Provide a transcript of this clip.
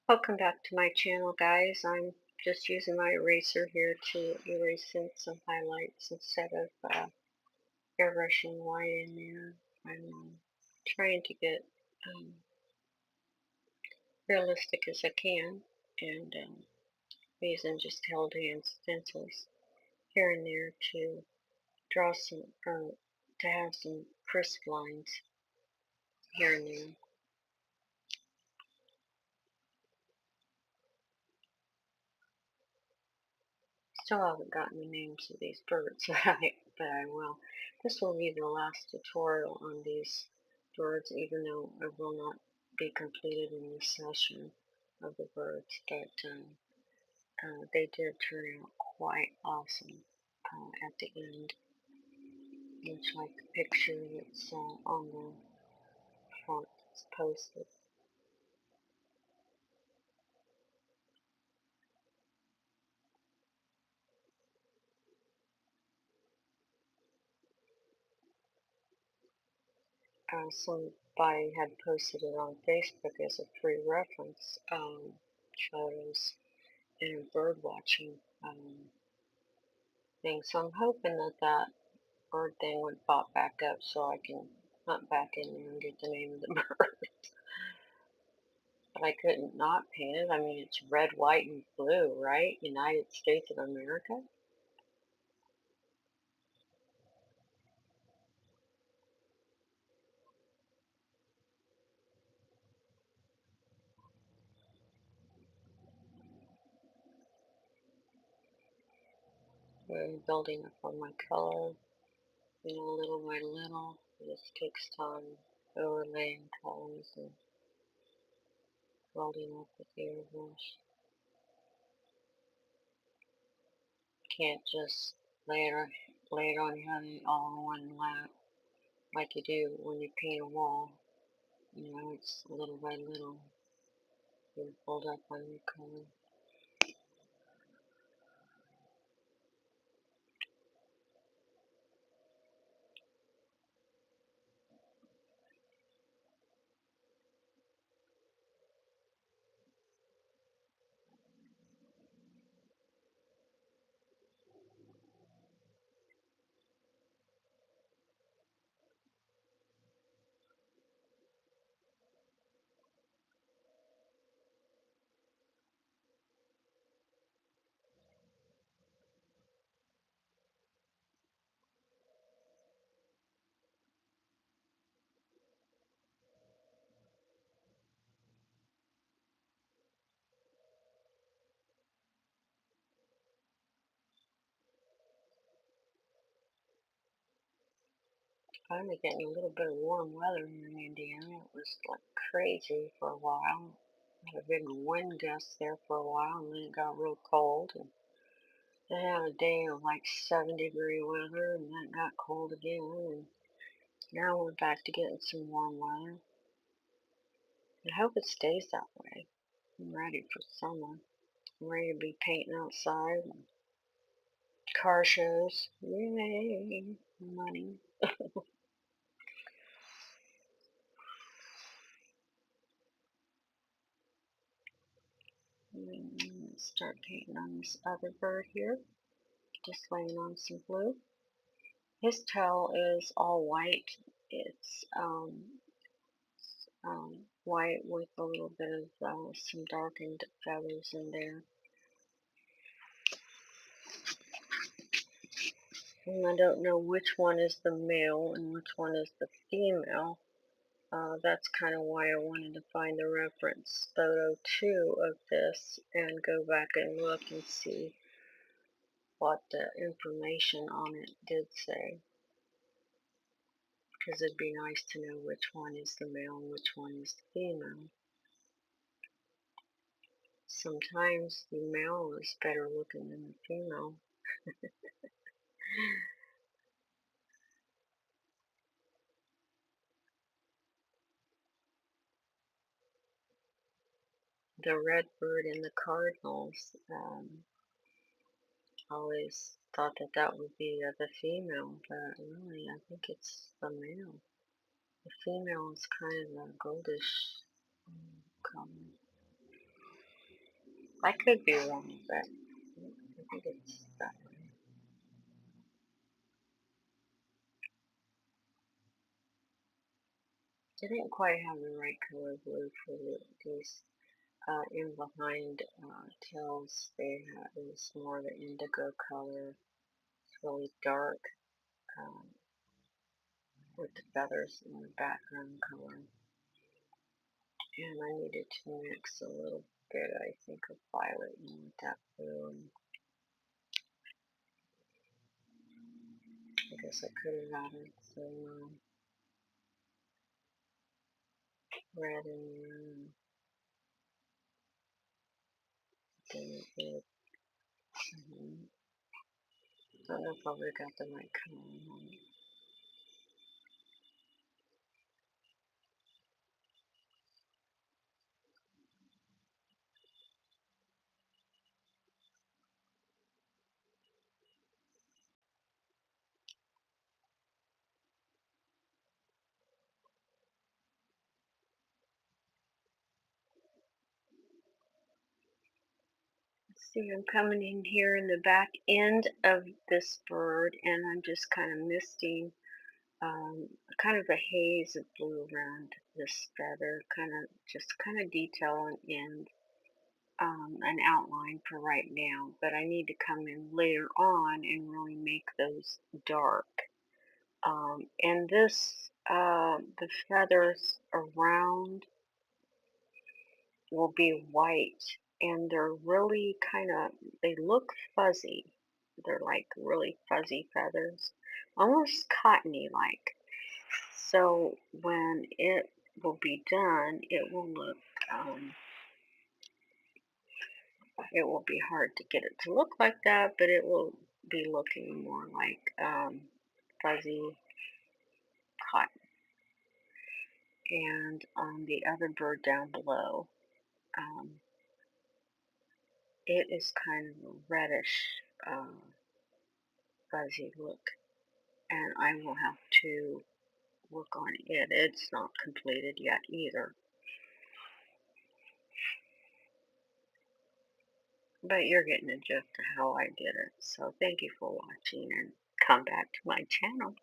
Welcome back to my channel, guys. I'm just using my eraser here to erase in some highlights instead of airbrushing white in there. I'm trying to get um, realistic as I can, and using just held hand stencils here and there to draw some, or to have some crisp lines here and there. Still haven't gotten the names of these birds, but I will. This will be the last tutorial on these birds, even though it will not be completed in this session of the birds. But they did turn out quite awesome at the end, much like the picture that's on the front that's posted. Somebody had posted it on Facebook as a free reference, photos and bird watching thing. So I'm hoping that that bird thing would pop back up so I can hunt back in there and get the name of the bird. But I couldn't not paint it. I mean, it's red, white, and blue, right? United States of America. I'm building up on my color, little by little. It just takes time overlaying colors and building up with the airbrush. Can't just lay it on heavy all in one lap like you do when you paint a wall. It's little by little you build up on your color. Finally getting a little bit of warm weather here in Indiana. It was like crazy for a while. Had a big wind gust there for a while, and then it got real cold. And then had a day of like 7-degree weather, and then it got cold again. And now we're back to getting some warm weather. I hope it stays that way. I'm ready for summer. I'm ready to be painting outside and car shows. Yay! Money. Let's start painting on this other bird here. Just laying on some blue. His tail is all white. It's white with a little bit of some darkened feathers in there. And I don't know which one is the male and which one is the female. That's kind of why I wanted to find the reference photo 2 of this and go back and look and see what the information on it did say. Because it'd be nice to know which one is the male and which one is the female. Sometimes the male is better looking than the female. The redbird and the cardinals, always thought that that would be the female, but really I think it's the male. The female is kind of a goldish color. I could be wrong, but I think it's that way. I didn't quite have the right color blue for these in behind tails. They have is more the indigo color. It's really dark um, with the feathers in the background color. And I needed to mix a little bit, I think, of violet in with that blue. And I guess I could have added some red in there. Then it did. Don't know if I would have got the right color on it. See, I'm coming in here in the back end of this bird, and I'm just kind of misting kind of a haze of blue around this feather, kind of detail and an outline for right now. But I need to come in later on and really make those dark. And this, the feathers around will be white, and they're really they look fuzzy. They're like really fuzzy feathers, almost cottony like. So when it will be done, um, it will be hard to get it to look like that, but it will be looking more like fuzzy cotton. And on the other bird down below, um, it is kind of a reddish, fuzzy look, and I will have to work on it. It's not completed yet either. But you're getting a gist of how I did it. So thank you for watching and come back to my channel.